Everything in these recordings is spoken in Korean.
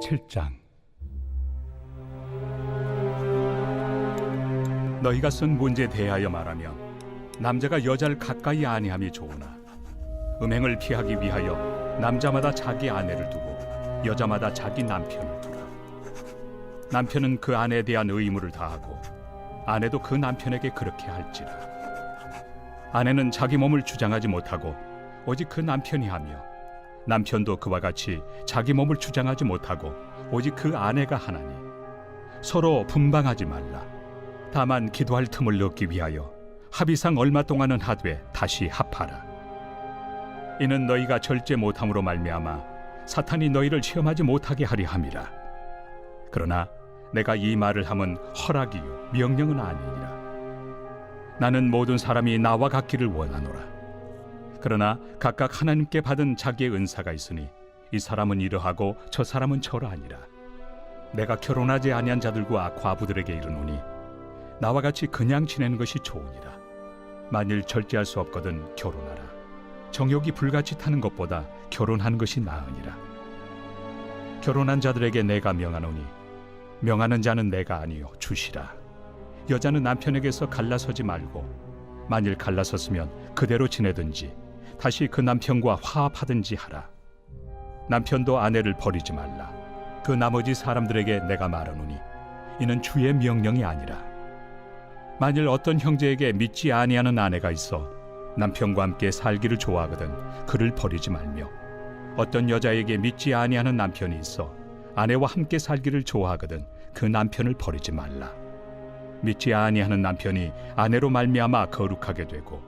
7장. 너희가 쓴 문제에 대하여 말하면 남자가 여자를 가까이 아니함이 좋으나 음행을 피하기 위하여 남자마다 자기 아내를 두고 여자마다 자기 남편을 두라. 남편은 그 아내에 대한 의무를 다하고 아내도 그 남편에게 그렇게 할지라. 아내는 자기 몸을 주장하지 못하고 오직 그 남편이 하며 남편도 그와 같이 자기 몸을 주장하지 못하고 오직 그 아내가 하나니 서로 분방하지 말라. 다만 기도할 틈을 얻기 위하여 합의상 얼마 동안은 하되 다시 합하라. 이는 너희가 절제 못함으로 말미암아 사탄이 너희를 시험하지 못하게 하리 함이라. 그러나 내가 이 말을 함은 허락이요 명령은 아니니라. 나는 모든 사람이 나와 같기를 원하노라. 그러나 각각 하나님께 받은 자기의 은사가 있으니 이 사람은 이러하고 저 사람은 저러하니라. 내가 결혼하지 아니한 자들과 과부들에게 이르노니 나와 같이 그냥 지내는 것이 좋으니라. 만일 절제할 수 없거든 결혼하라. 정욕이 불같이 타는 것보다 결혼하는 것이 나으니라. 결혼한 자들에게 내가 명하노니 명하는 자는 내가 아니요 주시라. 여자는 남편에게서 갈라서지 말고 만일 갈라섰으면 그대로 지내든지 다시 그 남편과 화합하든지 하라. 남편도 아내를 버리지 말라. 그 나머지 사람들에게 내가 말하노니 이는 주의 명령이 아니라. 만일 어떤 형제에게 믿지 아니하는 아내가 있어 남편과 함께 살기를 좋아하거든 그를 버리지 말며, 어떤 여자에게 믿지 아니하는 남편이 있어 아내와 함께 살기를 좋아하거든 그 남편을 버리지 말라. 믿지 아니하는 남편이 아내로 말미암아 거룩하게 되고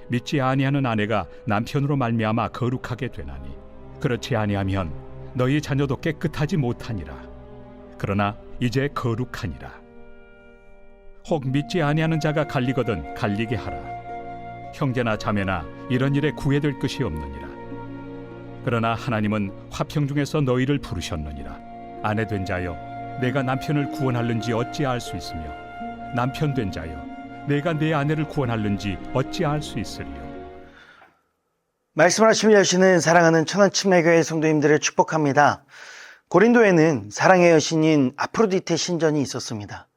믿지 아니하는 아내가 남편으로 말미암아 거룩하게 되나니 그렇지 아니하면 너희 자녀도 깨끗하지 못하니라. 그러나 이제 거룩하니라. 혹 믿지 아니하는 자가 갈리거든 갈리게 하라. 형제나 자매나 이런 일에 구애될 것이 없느니라. 그러나 하나님은 화평 중에서 너희를 부르셨느니라. 아내 된 자여 내가 남편을 구원할는지 어찌알 수 있으며 남편 된 자여 내가 내 아내를 구원할는지 어찌알 수 있으리요. 말씀을 하시며 여시는 사랑하는 천안침례교회 성도님들을 축복합니다. 고린도에는 사랑의 여신인 아프로디테 신전이 있었습니다.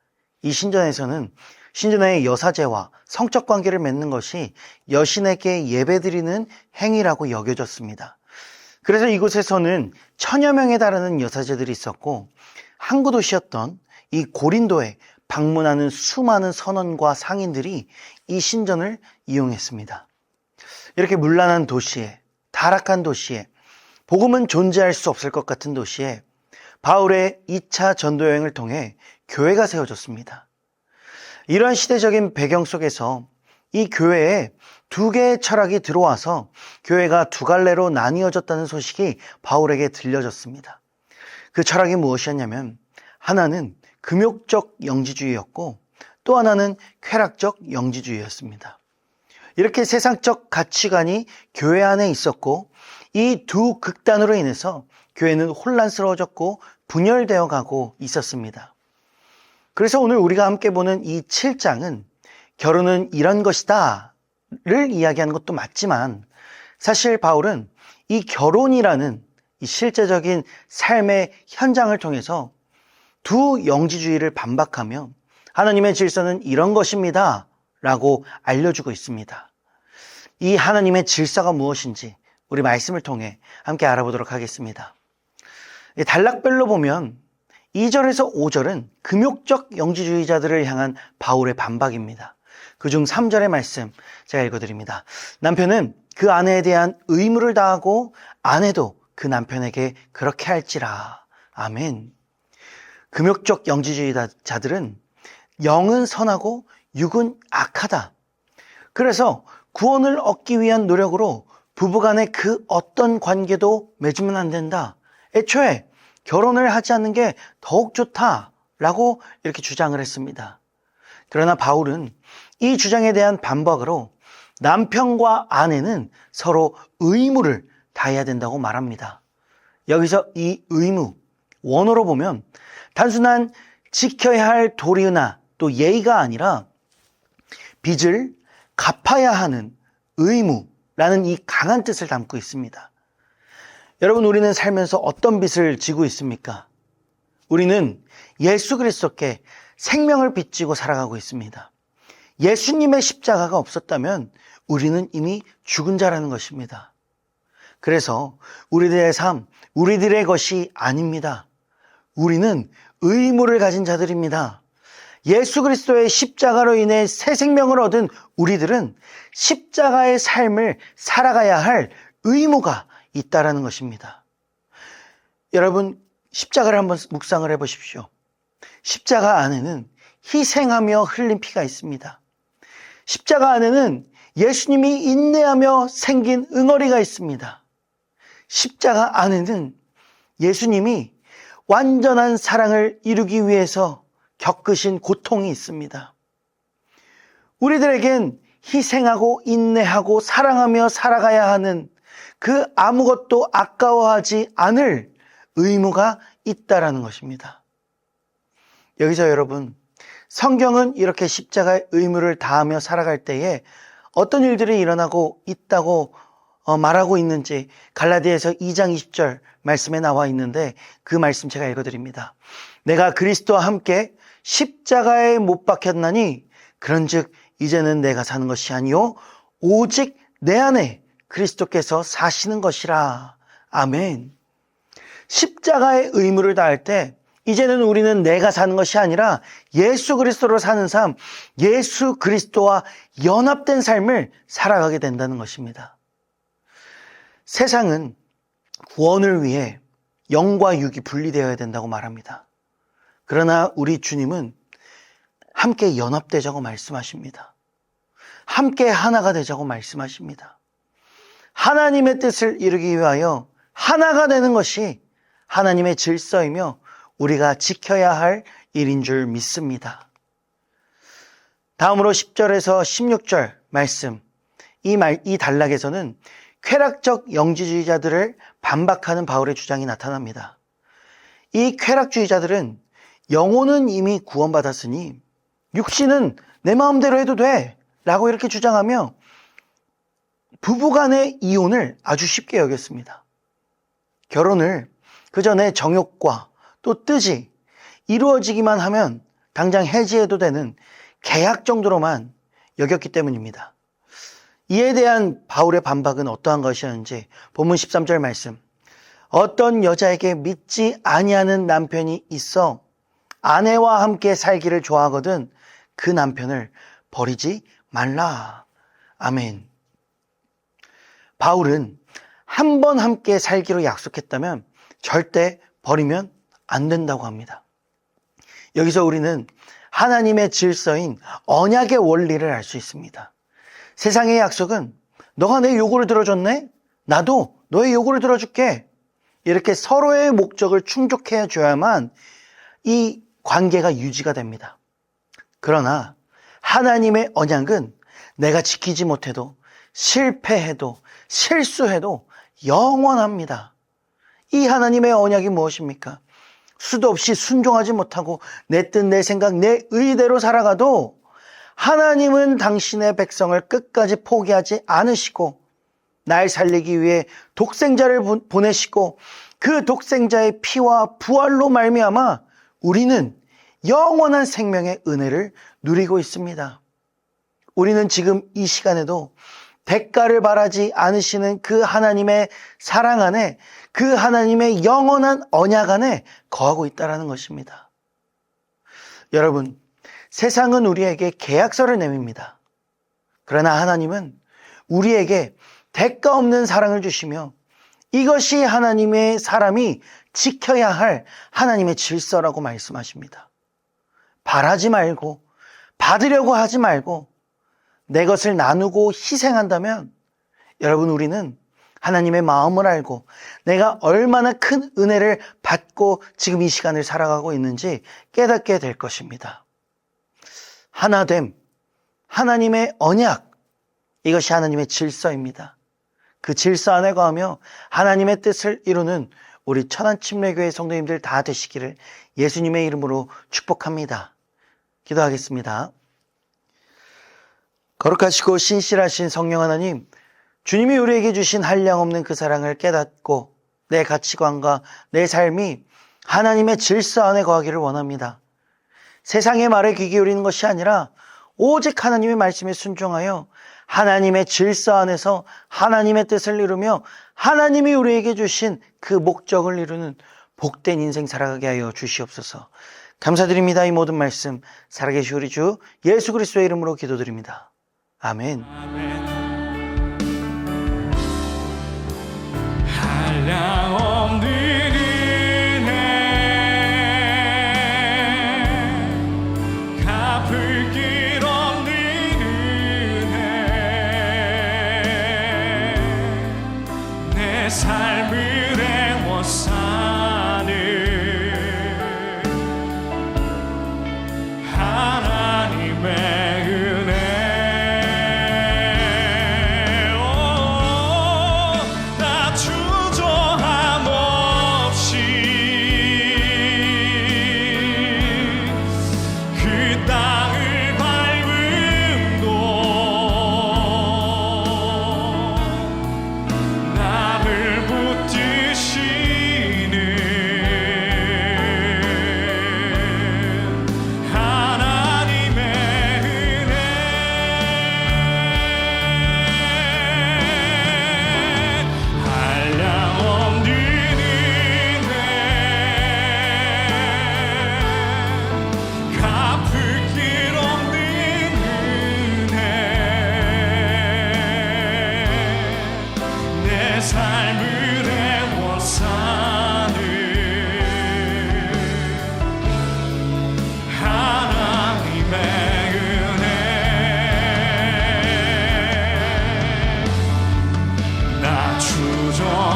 이 신전에서는 신전의 여사제와 성적 관계를 맺는 것이 여신에게 예배드리는 행위라고 여겨졌습니다. 그래서 이곳에서는 1000여 명에 달하는 여사제들이 있었고 항구 도시였던 이 고린도에 방문하는 수많은 선원과 상인들이 이 신전을 이용했습니다. 이렇게 문란한 도시에, 타락한 도시에, 복음은 존재할 수 없을 것 같은 도시에 바울의 2차 전도 여행을 통해 교회가 세워졌습니다. 이러한 시대적인 배경 속에서 이 교회에 2개의 철학이 들어와서 교회가 2갈래로 나뉘어졌다는 소식이 바울에게 들려졌습니다. 그 철학이 무엇이었냐면 하나는 금욕적 영지주의였고 또 하나는 쾌락적 영지주의였습니다. 이렇게 세상적 가치관이 교회 안에 있었고 이 2 극단으로 인해서 교회는 혼란스러워졌고 분열되어 가고 있었습니다. 그래서 오늘 우리가 함께 보는 이 7장은 결혼은 이런 것이다 를 이야기하는 것도 맞지만 사실 바울은 이 결혼이라는 이 실제적인 삶의 현장을 통해서 2 영지주의를 반박하며 하나님의 질서는 이런 것입니다 라고 알려주고 있습니다. 이 하나님의 질서가 무엇인지 우리 말씀을 통해 함께 알아보도록 하겠습니다. 단락별로 보면 2절에서 5절은 금욕적 영지주의자들을 향한 바울의 반박입니다. 그중 3절의 말씀 제가 읽어드립니다. 남편은 그 아내에 대한 의무를 다하고 아내도 그 남편에게 그렇게 할지라. 아멘. 금욕적 영지주의자들은 영은 선하고 육은 악하다. 그래서 구원을 얻기 위한 노력으로 부부간의 그 어떤 관계도 맺으면 안 된다. 애초에 결혼을 하지 않는 게 더욱 좋다라고 이렇게 주장을 했습니다. 그러나 바울은 이 주장에 대한 반박으로 남편과 아내는 서로 의무를 다해야 된다고 말합니다. 여기서 이 의무, 원어로 보면 단순한 지켜야 할 도리나 또 예의가 아니라 빚을 갚아야 하는 의무라는 이 강한 뜻을 담고 있습니다. 여러분, 우리는 살면서 어떤 빚을 지고 있습니까? 우리는 예수 그리스도께 생명을 빚지고 살아가고 있습니다. 예수님의 십자가가 없었다면 우리는 이미 죽은 자라는 것입니다. 그래서 우리들의 삶, 우리들의 것이 아닙니다. 우리는 의무를 가진 자들입니다. 예수 그리스도의 십자가로 인해 새 생명을 얻은 우리들은 십자가의 삶을 살아가야 할 의무가 있다라는 것입니다. 여러분, 십자가를 한번 묵상을 해보십시오. 십자가 안에는 희생하며 흘린 피가 있습니다. 십자가 안에는 예수님이 인내하며 생긴 응어리가 있습니다. 십자가 안에는 예수님이 완전한 사랑을 이루기 위해서 겪으신 고통이 있습니다. 우리들에겐 희생하고 인내하고 사랑하며 살아가야 하는 그 아무것도 아까워하지 않을 의무가 있다라는 것입니다. 여기서 여러분, 성경은 이렇게 십자가의 의무를 다하며 살아갈 때에 어떤 일들이 일어나고 있다고 말하고 있는지 갈라디아서 2장 20절 말씀에 나와 있는데 그 말씀 제가 읽어드립니다. 내가 그리스도와 함께 십자가에 못 박혔나니 그런즉 이제는 내가 사는 것이 아니요 오직 내 안에 그리스도께서 사시는 것이라. 아멘. 십자가의 의무를 다할 때 이제는 우리는 내가 사는 것이 아니라 예수 그리스도로 사는 삶, 예수 그리스도와 연합된 삶을 살아가게 된다는 것입니다. 세상은 구원을 위해 영과 육이 분리되어야 된다고 말합니다. 그러나 우리 주님은 함께 연합되자고 말씀하십니다. 함께 하나가 되자고 말씀하십니다. 하나님의 뜻을 이루기 위하여 하나가 되는 것이 하나님의 질서이며 우리가 지켜야 할 일인 줄 믿습니다. 다음으로 10절에서 16절 말씀, 이 단락에서는 쾌락적 영지주의자들을 반박하는 바울의 주장이 나타납니다. 이 쾌락주의자들은 영혼은 이미 구원받았으니 육신은 내 마음대로 해도 돼 라고 이렇게 주장하며 부부간의 이혼을 아주 쉽게 여겼습니다. 결혼을 그 전에 정욕과 또 뜻이 이루어지기만 하면 당장 해지해도 되는 계약 정도로만 여겼기 때문입니다. 이에 대한 바울의 반박은 어떠한 것이었는지 본문 13절 말씀. 어떤 여자에게 믿지 아니하는 남편이 있어 아내와 함께 살기를 좋아하거든 그 남편을 버리지 말라. 아멘. 바울은 한 번 함께 살기로 약속했다면 절대 버리면 안 된다고 합니다. 여기서 우리는 하나님의 질서인 언약의 원리를 알 수 있습니다. 세상의 약속은 너가 내 요구를 들어줬네? 나도 너의 요구를 들어줄게. 이렇게 서로의 목적을 충족해 줘야만 이 관계가 유지가 됩니다. 그러나 하나님의 언약은 내가 지키지 못해도 실패해도 실수해도 영원합니다. 이 하나님의 언약이 무엇입니까? 수도 없이 순종하지 못하고 내 뜻, 내 생각, 내 의대로 살아가도 하나님은 당신의 백성을 끝까지 포기하지 않으시고 날 살리기 위해 독생자를 보내시고 그 독생자의 피와 부활로 말미암아 우리는 영원한 생명의 은혜를 누리고 있습니다. 우리는 지금 이 시간에도 대가를 바라지 않으시는 그 하나님의 사랑 안에, 그 하나님의 영원한 언약 안에 거하고 있다는 것입니다. 여러분, 세상은 우리에게 계약서를 내밉니다. 그러나 하나님은 우리에게 대가 없는 사랑을 주시며 이것이 하나님의 사람이 지켜야 할 하나님의 질서라고 말씀하십니다. 바라지 말고 받으려고 하지 말고 내 것을 나누고 희생한다면 여러분, 우리는 하나님의 마음을 알고 내가 얼마나 큰 은혜를 받고 지금 이 시간을 살아가고 있는지 깨닫게 될 것입니다. 하나됨, 하나님의 언약, 이것이 하나님의 질서입니다. 그 질서 안에 거하며 하나님의 뜻을 이루는 우리 천안침례교회 성도님들 다 되시기를 예수님의 이름으로 축복합니다. 기도하겠습니다. 거룩하시고 신실하신 성령 하나님, 주님이 우리에게 주신 한량없는 그 사랑을 깨닫고 내 가치관과 내 삶이 하나님의 질서 안에 거하기를 원합니다. 세상의 말에 귀 기울이는 것이 아니라 오직 하나님의 말씀에 순종하여 하나님의 질서 안에서 하나님의 뜻을 이루며 하나님이 우리에게 주신 그 목적을 이루는 복된 인생 살아가게 하여 주시옵소서. 감사드립니다. 이 모든 말씀 살아계신 우리 주 예수 그리스도의 이름으로 기도드립니다. 아멘. 한량없는 은혜 갚을 길 없는 은혜 내 삶을 애워싸는 하나님의 은혜 나 주저함 없이 그 땅을 밟음도 나를 붙드시는 하나님의 은혜 한량없는 은혜 갚을 길 없는 은혜 내 삶을 애워싸는 하나님의 은혜 나 주저